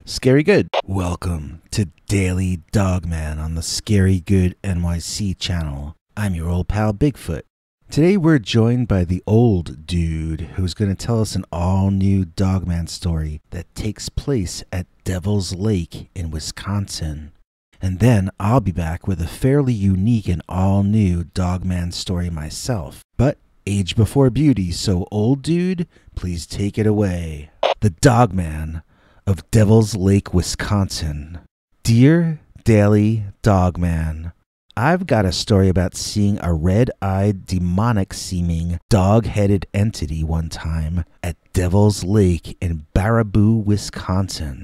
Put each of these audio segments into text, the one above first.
Scary Good. Welcome to Daily Dogman on the Scary Good NYC channel. I'm your old pal Bigfoot. Today we're joined by the old dude who's going to tell us an all-new Dogman story that takes place at Devil's Lake in Wisconsin. And then I'll be back with a fairly unique and all-new Dogman story myself. But age before beauty, so old dude, please take it away. The Dogman of Devil's Lake, Wisconsin. Dear Daily Dogman, I've got a story about seeing a red-eyed, demonic-seeming, dog-headed entity one time at Devil's Lake in Baraboo, Wisconsin.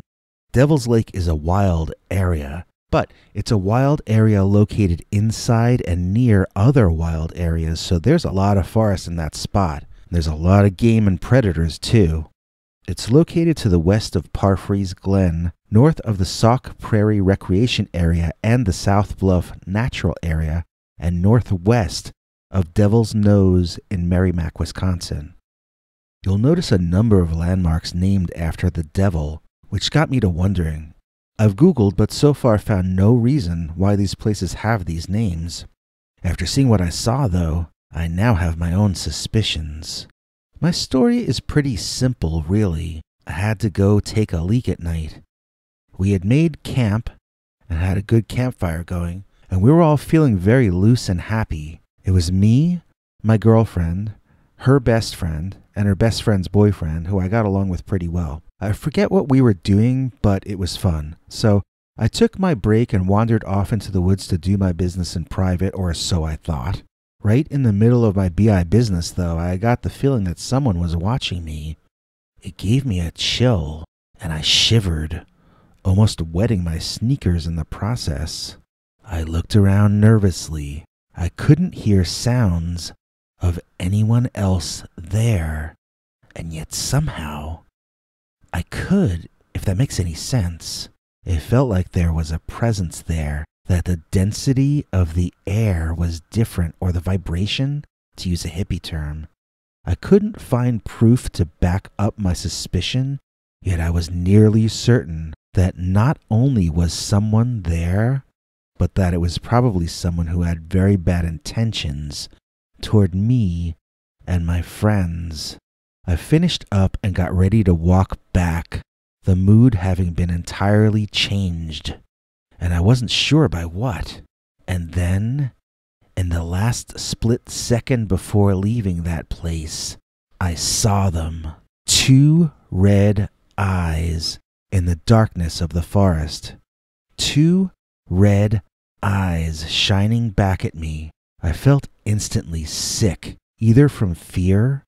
Devil's Lake is a wild area, but it's a wild area located inside and near other wild areas, so there's a lot of forest in that spot. There's a lot of game and predators, too. It's located to the west of Parfrey's Glen, north of the Sauk Prairie Recreation Area and the South Bluff Natural Area, and northwest of Devil's Nose in Merrimack, Wisconsin. You'll notice a number of landmarks named after the devil, which got me to wondering. I've Googled, but so far found no reason why these places have these names. After seeing what I saw, though, I now have my own suspicions. My story is pretty simple, really. I had to go take a leak at night. We had made camp and had a good campfire going, and we were all feeling very loose and happy. It was me, my girlfriend, her best friend, and her best friend's boyfriend, who I got along with pretty well. I forget what we were doing, but it was fun. So I took my break and wandered off into the woods to do my business in private, or so I thought. Right in the middle of my BI business, though, I got the feeling that someone was watching me. It gave me a chill, and I shivered, almost wetting my sneakers in the process. I looked around nervously. I couldn't hear sounds of anyone else there, and yet somehow I could, if that makes any sense. It felt like there was a presence there, that the density of the air was different, or the vibration, to use a hippie term. I couldn't find proof to back up my suspicion, yet I was nearly certain that not only was someone there, but that it was probably someone who had very bad intentions toward me and my friends. I finished up and got ready to walk back, the mood having been entirely changed. And I wasn't sure by what. And then, in the last split second before leaving that place, I saw them. 2 red eyes in the darkness of the forest. 2 red eyes shining back at me. I felt instantly sick, either from fear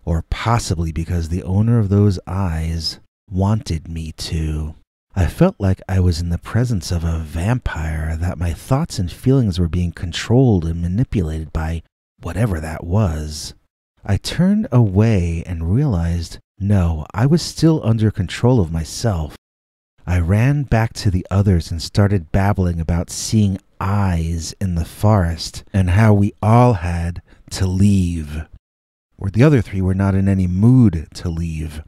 or possibly because the owner of those eyes wanted me to. I felt like I was in the presence of a vampire, that my thoughts and feelings were being controlled and manipulated by whatever that was. I turned away and realized, no, I was still under control of myself. I ran back to the others and started babbling about seeing eyes in the forest and how we all had to leave, where the other 3 were not in any mood to leave.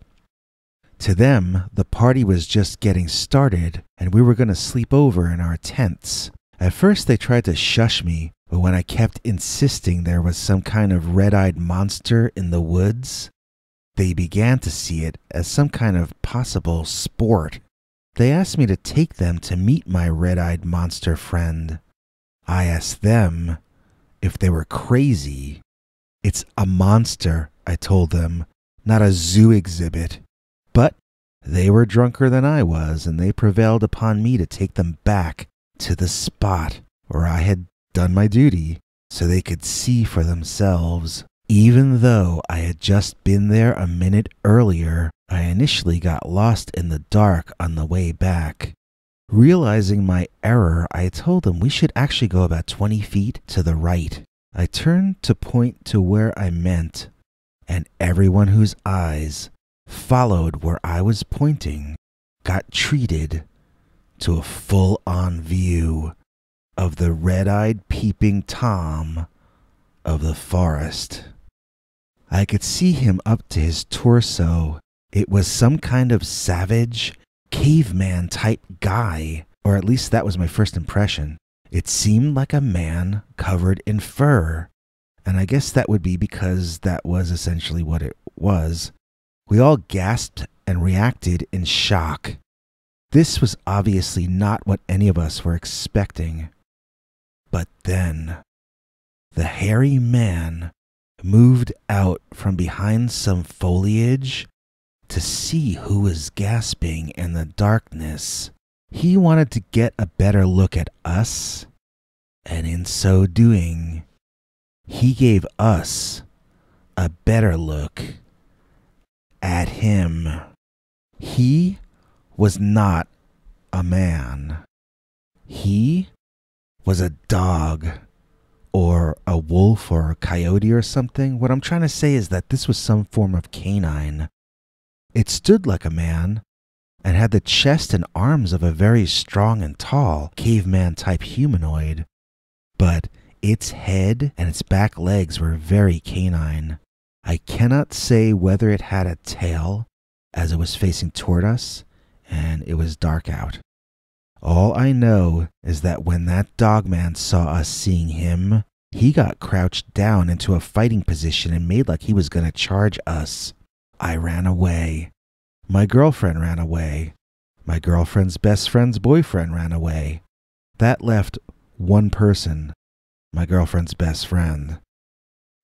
To them, the party was just getting started, and we were going to sleep over in our tents. At first, they tried to shush me, but when I kept insisting there was some kind of red-eyed monster in the woods, they began to see it as some kind of possible sport. They asked me to take them to meet my red-eyed monster friend. I asked them if they were crazy. It's a monster, I told them, not a zoo exhibit. But they were drunker than I was, and they prevailed upon me to take them back to the spot where I had done my duty, so they could see for themselves. Even though I had just been there a minute earlier, I initially got lost in the dark on the way back. Realizing my error, I told them we should actually go about 20 feet to the right. I turned to point to where I meant, and everyone whose eyes followed where I was pointing got treated to a full-on view of the red-eyed peeping Tom of the forest. I could see him up to his torso. It was some kind of savage, caveman type guy, or at least that was my first impression. It seemed like a man covered in fur, and I guess that would be because that was essentially what it was. We all gasped and reacted in shock. This was obviously not what any of us were expecting. But then, the hairy man moved out from behind some foliage to see who was gasping in the darkness. He wanted to get a better look at us, and in so doing, he gave us a better look at him. He was not a man. He was a dog, or a wolf, or a coyote, or something. What I'm trying to say is that this was some form of canine. It stood like a man, and had the chest and arms of a very strong and tall caveman-type humanoid, but its head and its back legs were very canine. I cannot say whether it had a tail, as it was facing toward us, and it was dark out. All I know is that when that dogman saw us seeing him, he got crouched down into a fighting position and made like he was going to charge us. I ran away. My girlfriend ran away. My girlfriend's best friend's boyfriend ran away. That left one person, my girlfriend's best friend.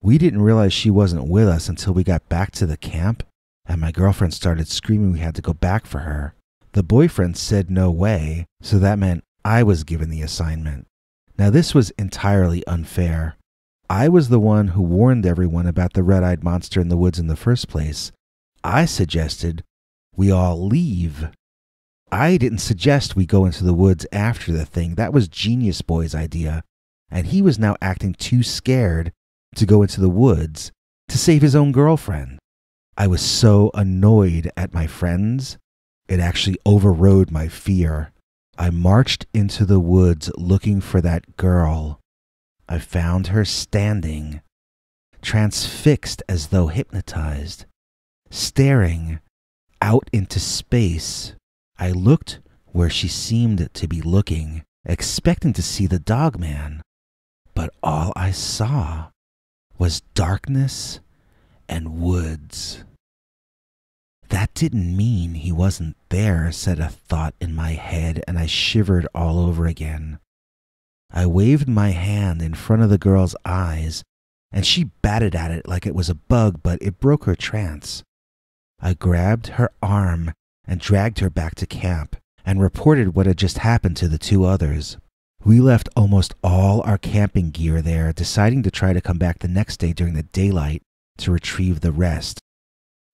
We didn't realize she wasn't with us until we got back to the camp, and my girlfriend started screaming we had to go back for her. The boyfriend said no way, so that meant I was given the assignment. Now this was entirely unfair. I was the one who warned everyone about the red-eyed monster in the woods in the first place. I suggested we all leave. I didn't suggest we go into the woods after the thing. That was Genius Boy's idea, and he was now acting too scared to go into the woods to save his own girlfriend. I was so annoyed at my friends, it actually overrode my fear. I marched into the woods looking for that girl. I found her standing, transfixed as though hypnotized, staring out into space. I looked where she seemed to be looking, expecting to see the dogman, but all I saw was darkness and woods. That didn't mean he wasn't there, said a thought in my head, and I shivered all over again. I waved my hand in front of the girl's eyes, and she batted at it like it was a bug, but it broke her trance. I grabbed her arm and dragged her back to camp, and reported what had just happened to the two others. We left almost all our camping gear there, deciding to try to come back the next day during the daylight to retrieve the rest.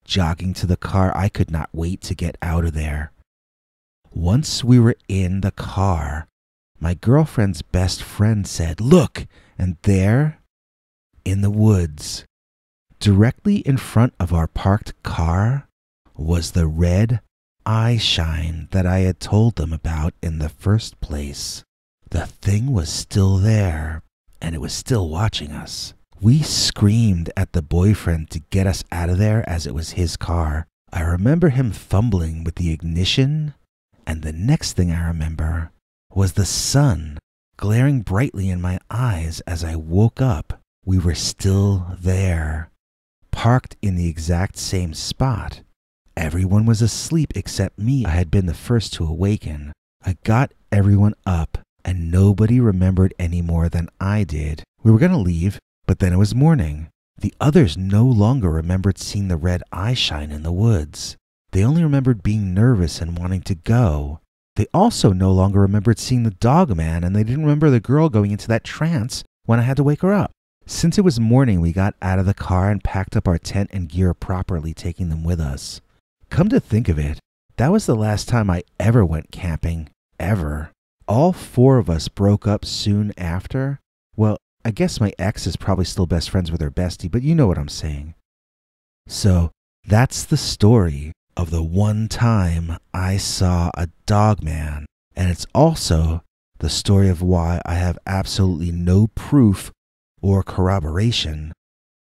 Jogging to the car, I could not wait to get out of there. Once we were in the car, my girlfriend's best friend said, "Look!" And there, in the woods, directly in front of our parked car, was the red eye shine that I had told them about in the first place. The thing was still there, and it was still watching us. We screamed at the boyfriend to get us out of there as it was his car. I remember him fumbling with the ignition, and the next thing I remember was the sun glaring brightly in my eyes as I woke up. We were still there, parked in the exact same spot. Everyone was asleep except me. I had been the first to awaken. I got everyone up, and nobody remembered any more than I did. We were going to leave, but then it was morning. The others no longer remembered seeing the red eye shine in the woods. They only remembered being nervous and wanting to go. They also no longer remembered seeing the dogman, and they didn't remember the girl going into that trance when I had to wake her up. Since it was morning, we got out of the car and packed up our tent and gear properly, taking them with us. Come to think of it, that was the last time I ever went camping, ever. All four of us broke up soon after. Well, I guess my ex is probably still best friends with her bestie, but you know what I'm saying. So that's the story of the one time I saw a dogman, and it's also the story of why I have absolutely no proof or corroboration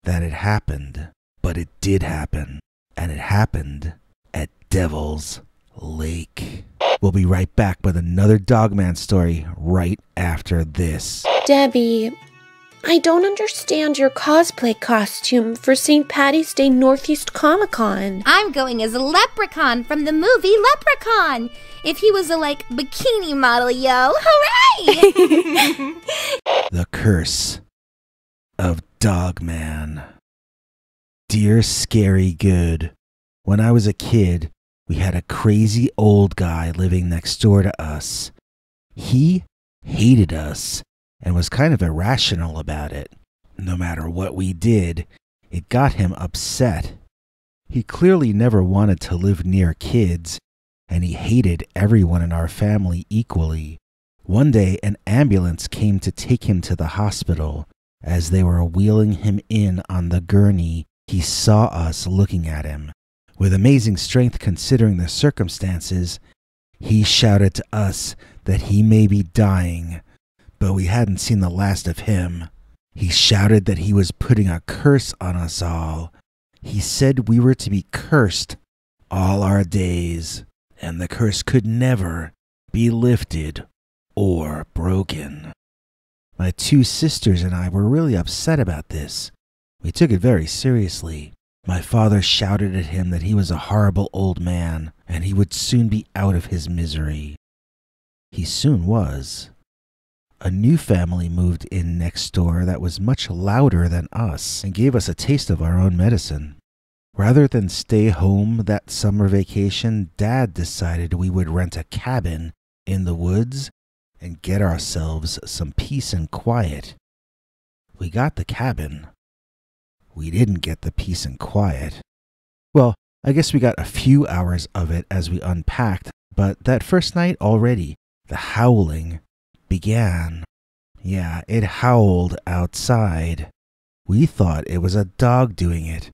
that it happened, but it did happen, and it happened at Devil's lake. We'll be right back with another Dogman story right after this. Debbie, I don't understand your cosplay costume for St. Patty's Day Northeast Comic-Con. I'm going as a leprechaun from the movie Leprechaun. If he was a, bikini model, yo. Hooray! The Curse of Dogman. Dear Scary Good, when I was a kid, we had a crazy old guy living next door to us. He hated us and was kind of irrational about it. No matter what we did, it got him upset. He clearly never wanted to live near kids, and he hated everyone in our family equally. One day, an ambulance came to take him to the hospital. As they were wheeling him in on the gurney, he saw us looking at him. With amazing strength considering the circumstances, he shouted to us that he may be dying, but we hadn't seen the last of him. He shouted that he was putting a curse on us all. He said we were to be cursed all our days, and the curse could never be lifted or broken. My two sisters and I were really upset about this. We took it very seriously. My father shouted at him that he was a horrible old man, and he would soon be out of his misery. He soon was. A new family moved in next door that was much louder than us and gave us a taste of our own medicine. Rather than stay home that summer vacation, Dad decided we would rent a cabin in the woods and get ourselves some peace and quiet. We got the cabin. We didn't get the peace and quiet. Well, I guess we got a few hours of it as we unpacked, but that first night already, the howling began. Yeah, it howled outside. We thought it was a dog doing it,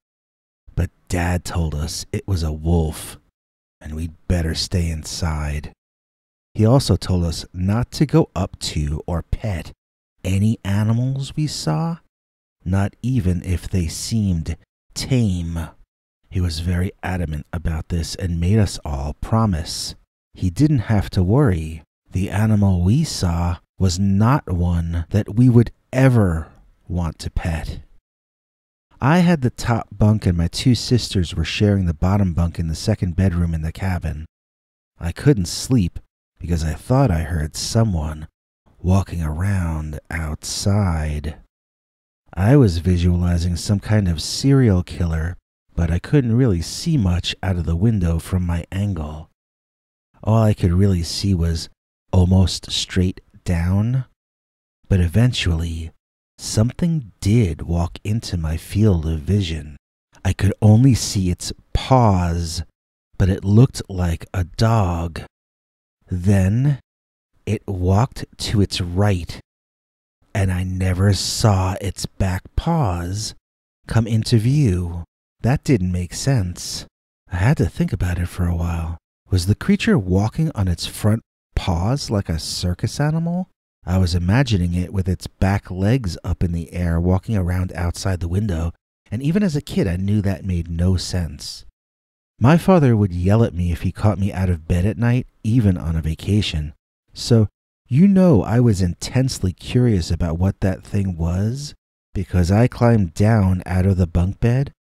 but Dad told us it was a wolf, and we'd better stay inside. He also told us not to go up to or pet any animals we saw, not even if they seemed tame. He was very adamant about this and made us all promise. He didn't have to worry. The animal we saw was not one that we would ever want to pet. I had the top bunk and my two sisters were sharing the bottom bunk in the second bedroom in the cabin. I couldn't sleep because I thought I heard someone walking around outside. I was visualizing some kind of serial killer, but I couldn't really see much out of the window from my angle. All I could really see was almost straight down, but eventually something did walk into my field of vision. I could only see its paws, but it looked like a dog. Then it walked to its right, and I never saw its back paws come into view. That didn't make sense. I had to think about it for a while. Was the creature walking on its front paws like a circus animal? I was imagining it with its back legs up in the air walking around outside the window, and even as a kid I knew that made no sense. My father would yell at me if he caught me out of bed at night, even on a vacation. So, I was intensely curious about what that thing was, because I climbed down out of the bunk bed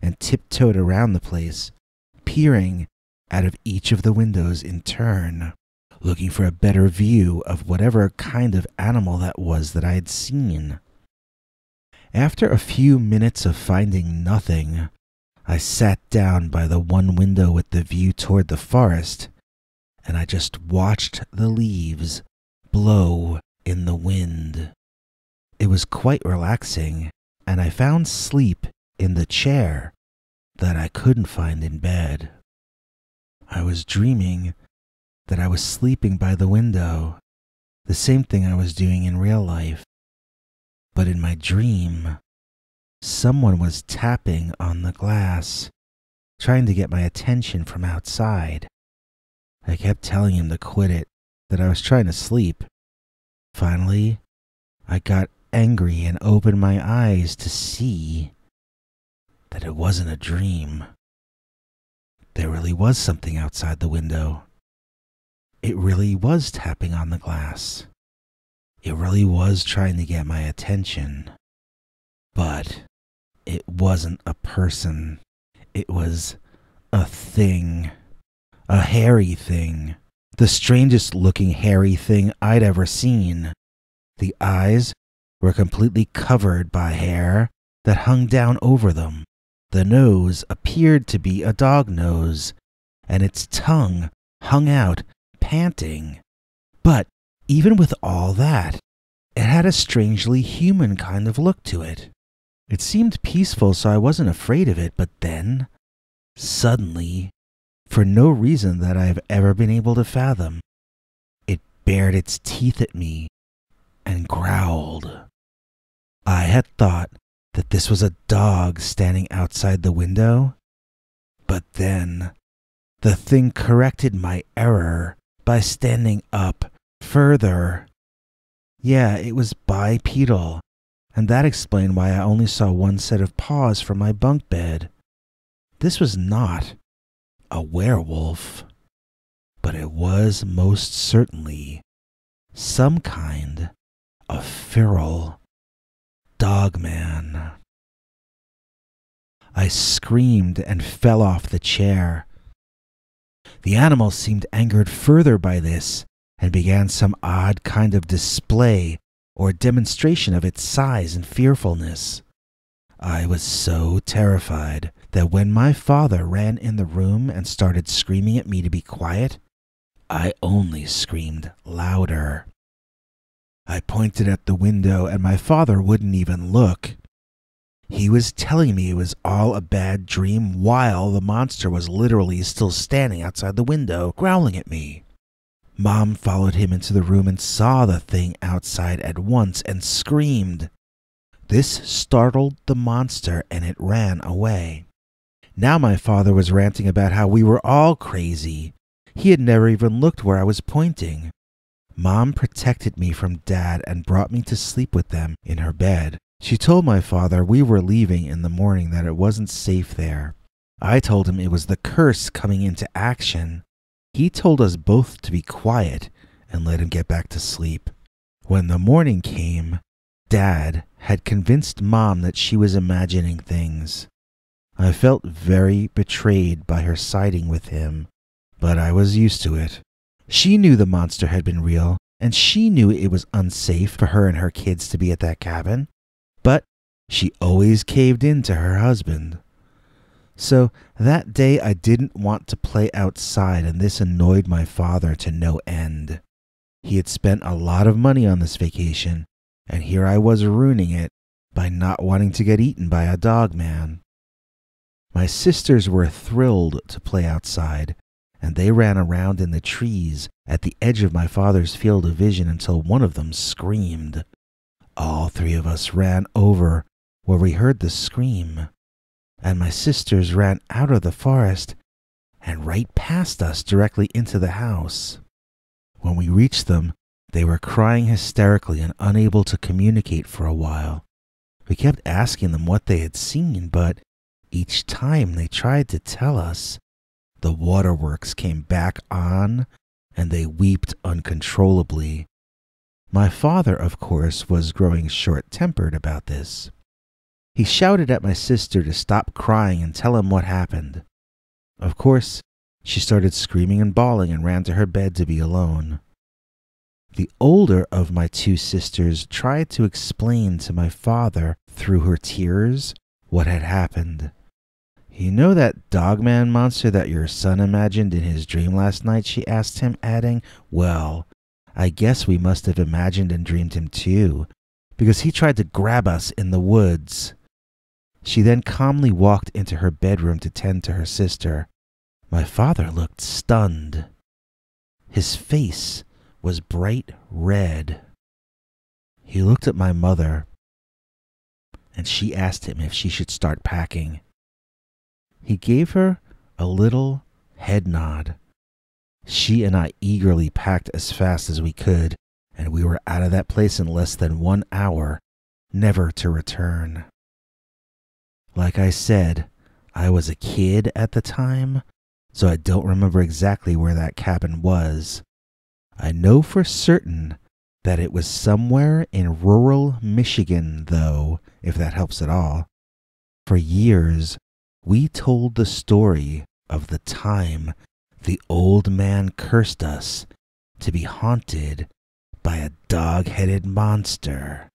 and tiptoed around the place, peering out of each of the windows in turn, looking for a better view of whatever kind of animal that was that I had seen. After a few minutes of finding nothing, I sat down by the one window with the view toward the forest, and I just watched the leaves blow in the wind. It was quite relaxing, and I found sleep in the chair that I couldn't find in bed. I was dreaming that I was sleeping by the window, the same thing I was doing in real life. But in my dream, someone was tapping on the glass, trying to get my attention from outside. I kept telling him to quit it, that I was trying to sleep. Finally, I got angry and opened my eyes to see that it wasn't a dream. there really was something outside the window. It really was tapping on the glass. It really was trying to get my attention. But it wasn't a person. It was a thing. A hairy thing. The strangest looking hairy thing I'd ever seen. The eyes were completely covered by hair that hung down over them. The nose appeared to be a dog nose, and its tongue hung out, panting. But even with all that, it had a strangely human kind of look to it. It seemed peaceful, so I wasn't afraid of it, but then, suddenly, for no reason that I've ever been able to fathom, it bared its teeth at me and growled. I had thought that this was a dog standing outside the window, but then the thing corrected my error by standing up further. Yeah, it was bipedal, and that explained why I only saw one set of paws from my bunk bed. This was not a werewolf, but it was most certainly some kind of feral dogman. I screamed and fell off the chair. The animal seemed angered further by this and began some odd kind of display or demonstration of its size and fearfulness. I was so terrified that when my father ran in the room and started screaming at me to be quiet, I only screamed louder. I pointed at the window and my father wouldn't even look. He was telling me it was all a bad dream while the monster was literally still standing outside the window, growling at me. Mom followed him into the room and saw the thing outside at once and screamed. This startled the monster and it ran away. Now my father was ranting about how we were all crazy. He had never even looked where I was pointing. Mom protected me from Dad and brought me to sleep with them in her bed. She told my father we were leaving in the morning, that it wasn't safe there. I told him it was the curse coming into action. He told us both to be quiet and let him get back to sleep. When the morning came, Dad had convinced Mom that she was imagining things. I felt very betrayed by her siding with him, but I was used to it. She knew the monster had been real, and she knew it was unsafe for her and her kids to be at that cabin, but she always caved in to her husband. So that day I didn't want to play outside, and this annoyed my father to no end. He had spent a lot of money on this vacation, and here I was ruining it by not wanting to get eaten by a dog man. My sisters were thrilled to play outside, and they ran around in the trees at the edge of my father's field of vision until one of them screamed. All three of us ran over where we heard the scream, and my sisters ran out of the forest and right past us directly into the house. When we reached them, they were crying hysterically and unable to communicate for a while. We kept asking them what they had seen, but each time they tried to tell us, the waterworks came back on and they wept uncontrollably. My father, of course, was growing short-tempered about this. He shouted at my sister to stop crying and tell him what happened. Of course, she started screaming and bawling and ran to her bed to be alone. The older of my two sisters tried to explain to my father through her tears what had happened. "You know that dogman monster that your son imagined in his dream last night?" she asked him, adding, "Well, I guess we must have imagined and dreamed him too, because he tried to grab us in the woods." She then calmly walked into her bedroom to tend to her sister. My father looked stunned. His face was bright red. He looked at my mother, and she asked him if she should start packing. He gave her a little head nod. She and I eagerly packed as fast as we could, and we were out of that place in less than 1 hour, never to return. Like I said, I was a kid at the time, so I don't remember exactly where that cabin was. I know for certain that it was somewhere in rural Michigan, though, if that helps at all. For years, we told the story of the time the old man cursed us to be haunted by a dog-headed monster.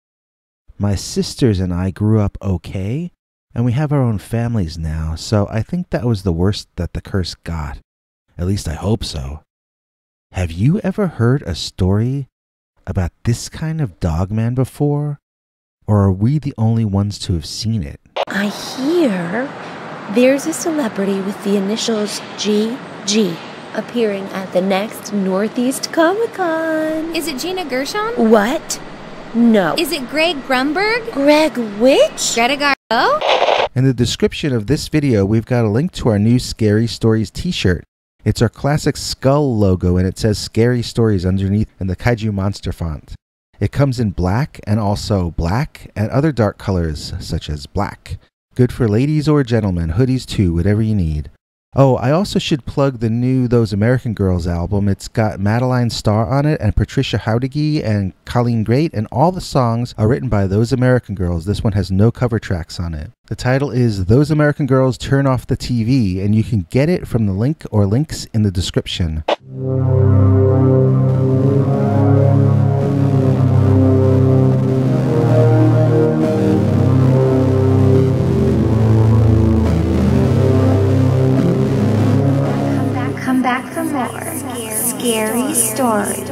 My sisters and I grew up okay, and we have our own families now, so I think that was the worst that the curse got. At least I hope so. Have you ever heard a story about this kind of dogman before? Or are we the only ones to have seen it? I hear there's a celebrity with the initials GG appearing at the next Northeast Comic-Con. Is it Gina Gershon? What? No. Is it Greg Grumberg? Greg which? Greta Garbo? In the description of this video, we've got a link to our new Scary Stories t-shirt. It's our classic skull logo, and it says Scary Stories underneath in the kaiju monster font. It comes in black and also black and other dark colors, such as black. Good for ladies or gentlemen, hoodies too, whatever you need. Oh, I also should plug the new Those American Girls album. It's got Madeline Starr on it and Patricia Howdigi and Colleen Great, and all the songs are written by Those American Girls. This one has no cover tracks on it. The title is Those American Girls Turn Off the TV, and you can get it from the link or links in the description. Come back for more scary stories.